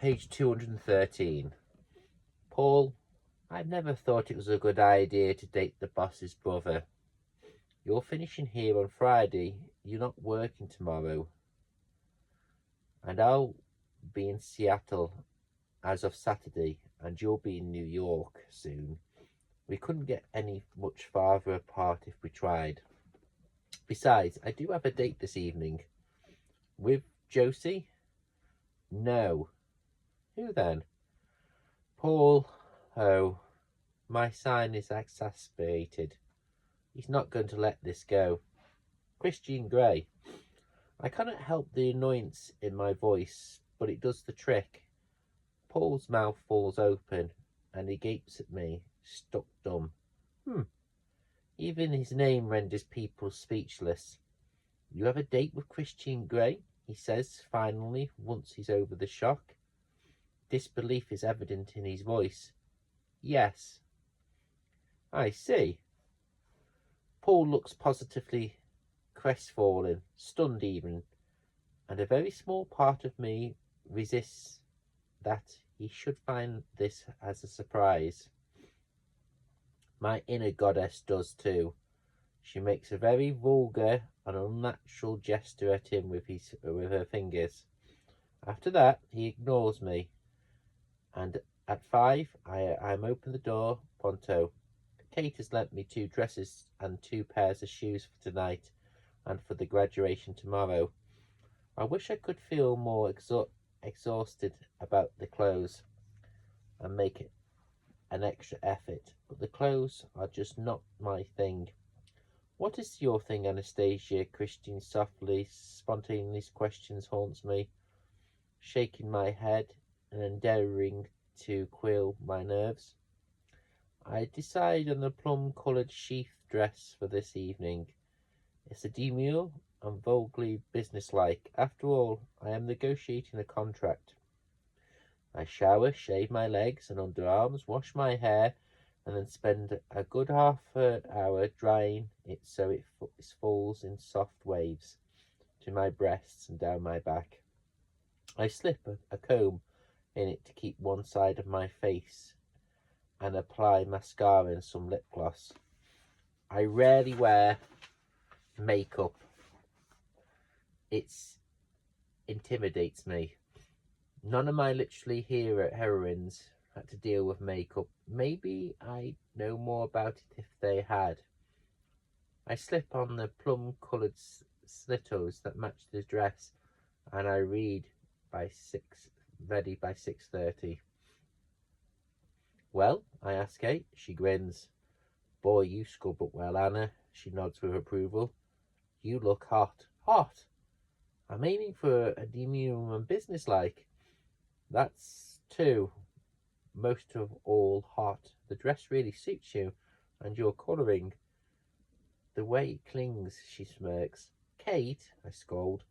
Page 213. Paul, I never thought it was a good idea to date the boss's brother. You're finishing here on Friday. You're not working tomorrow. And I'll be in Seattle as of Saturday, and you'll be in New York soon. We couldn't get any much farther apart if we tried. Besides, I do have a date this evening. With Josie? No. Who then? Paul. Oh, my sign is exasperated. He's not going to let this go. Christian Grey. I cannot help the annoyance in my voice, but it does the trick. Paul's mouth falls open, and he gapes at me, stuck dumb. Even his name renders people speechless. You have a date with Christian Grey? He says, finally, once he's over the shock. Disbelief is evident in his voice. Yes. I see. Paul looks positively crestfallen, stunned even, and a very small part of me resists that he should find this as a surprise. My inner goddess does too. She makes a very vulgar and unnatural gesture at him with her fingers. After that, he ignores me, and at 5, I'm open the door pronto. Kate has lent me 2 dresses and 2 pairs of shoes for tonight and for the graduation tomorrow. I wish I could feel more exhausted about the clothes and make an extra effort, but the clothes are just not my thing. What is your thing, Anastasia? Christian softly, spontaneous questions haunts me, shaking my head and endeavouring to quell my nerves. I decide on the plum-coloured sheath dress for this evening. It's a demure and vulgarly businesslike. After all, I am negotiating a contract. I shower, shave my legs and underarms, wash my hair, and then spend a good half an hour drying it so it falls in soft waves to my breasts and down my back. I slip a comb in it to keep one side of my face and apply mascara and some lip gloss. I rarely wear makeup. It intimidates me. None of my literally heroines had to deal with makeup. Maybe I'd know more about it if they had. I slip on the plum-coloured slitters that match the dress, and I read ready by 6:30. Well, I ask Kate. She grins. Boy, you scrub up well, Anna. She nods with approval. You look hot. Hot? I'm aiming for a demure and businesslike. That's too. Most of all hot. The dress really suits you, and your colouring. The way it clings, she smirks. Kate, I scold.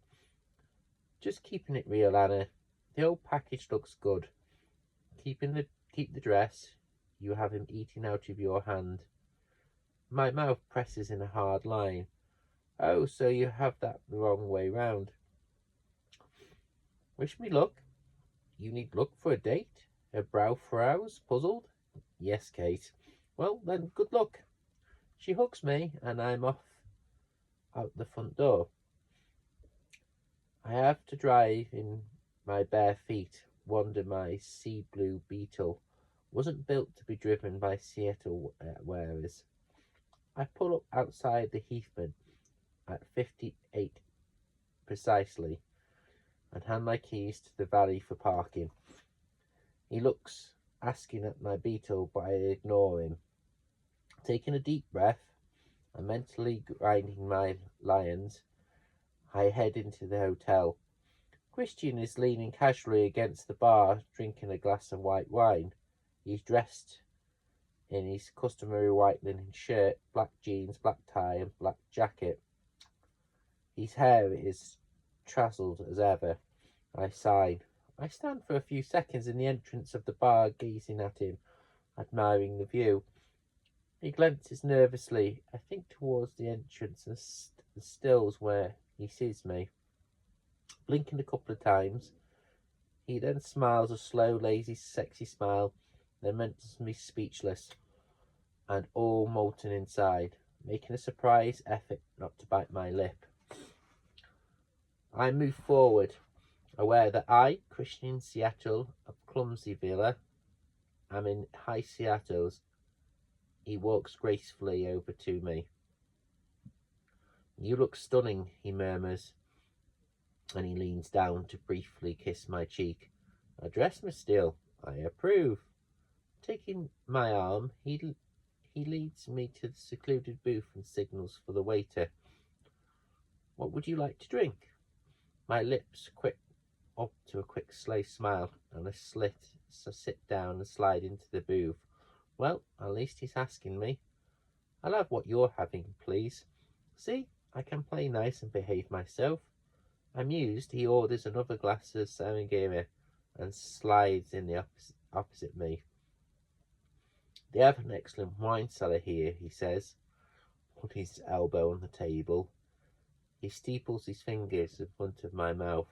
Just keeping it real, Anna. The whole package looks good. Keep the dress. You have him eating out of your hand. My mouth presses in a hard line. Oh, so you have that the wrong way round. Wish me luck. You need luck for a date? Her brow frows, puzzled. Yes, Kate. Well, then, good luck. She hugs me, and I'm off out the front door. I have to drive in my bare feet, wander my sea blue Beetle. Wasn't built to be driven by Seattle wearers. I pull up outside the Heathman at 58 precisely and hand my keys to the valet for parking. He looks asking at my Beetle, but I ignore him. Taking a deep breath and mentally grinding my lions, I head into the hotel. Christian is leaning casually against the bar, drinking a glass of white wine. He's dressed in his customary white linen shirt, black jeans, black tie, and black jacket. His hair is tousled as ever. I sigh. I stand for a few seconds in the entrance of the bar, gazing at him, admiring the view. He glances nervously, I think, towards the entrance and stills where he sees me. Blinking a couple of times, He then smiles a slow, lazy, sexy smile, then renders me speechless and all molten inside, making a surprise effort not to bite my lip. I move forward, aware that I, Christian Seattle of Clumsy Villa, am in high Seattle's. He walks gracefully over to me. You look stunning, he murmurs, and he leans down to briefly kiss my cheek. A dress, Miss Steele, I approve. Taking my arm, he leads me to the secluded booth and signals for the waiter. What would you like to drink? My lips quick up to a quick slow smile and a slit, so sit down and slide into the booth. Well, at least he's asking me. I'll have what you're having, please. See, I can play nice and behave myself. Amused, he orders another glass of Samigami and slides in the opposite me. They have an excellent wine cellar here, he says, putting his elbow on the table. He steeples his fingers in front of my mouth,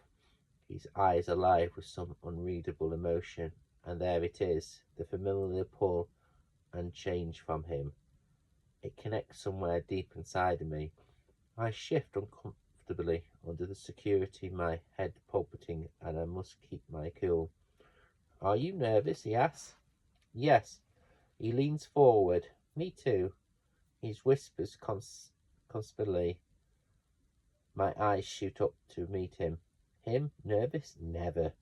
his eyes alive with some unreadable emotion, and there it is, the familiar pull and change from him. It connects somewhere deep inside of me. I shift uncomfortably under the security, my head palpitating, and I must keep my cool. Are you nervous? He asks. Yes. He leans forward. Me too. He whispers constantly. My eyes shoot up to meet him. Him? Nervous? Never.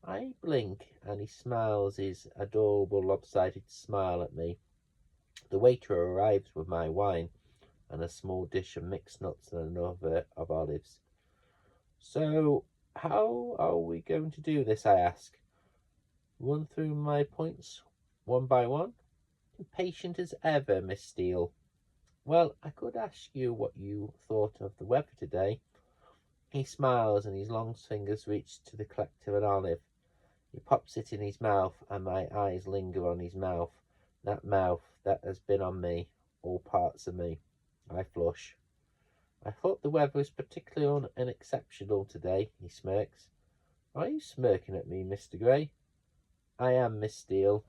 I blink, and he smiles his adorable lopsided smile at me. The waiter arrives with my wine and a small dish of mixed nuts and another of olives. So, how are we going to do this, I ask. Run through my points one by one? Impatient as ever, Miss Steele. Well, I could ask you what you thought of the weather today. He smiles and his long fingers reach to the collective an olive. He pops it in his mouth and my eyes linger on his mouth. That mouth that has been on me, all parts of me. I flush. I thought the weather was particularly unexceptional today, he smirks. Are you smirking at me, Mr. Gray? I am, Miss Steele.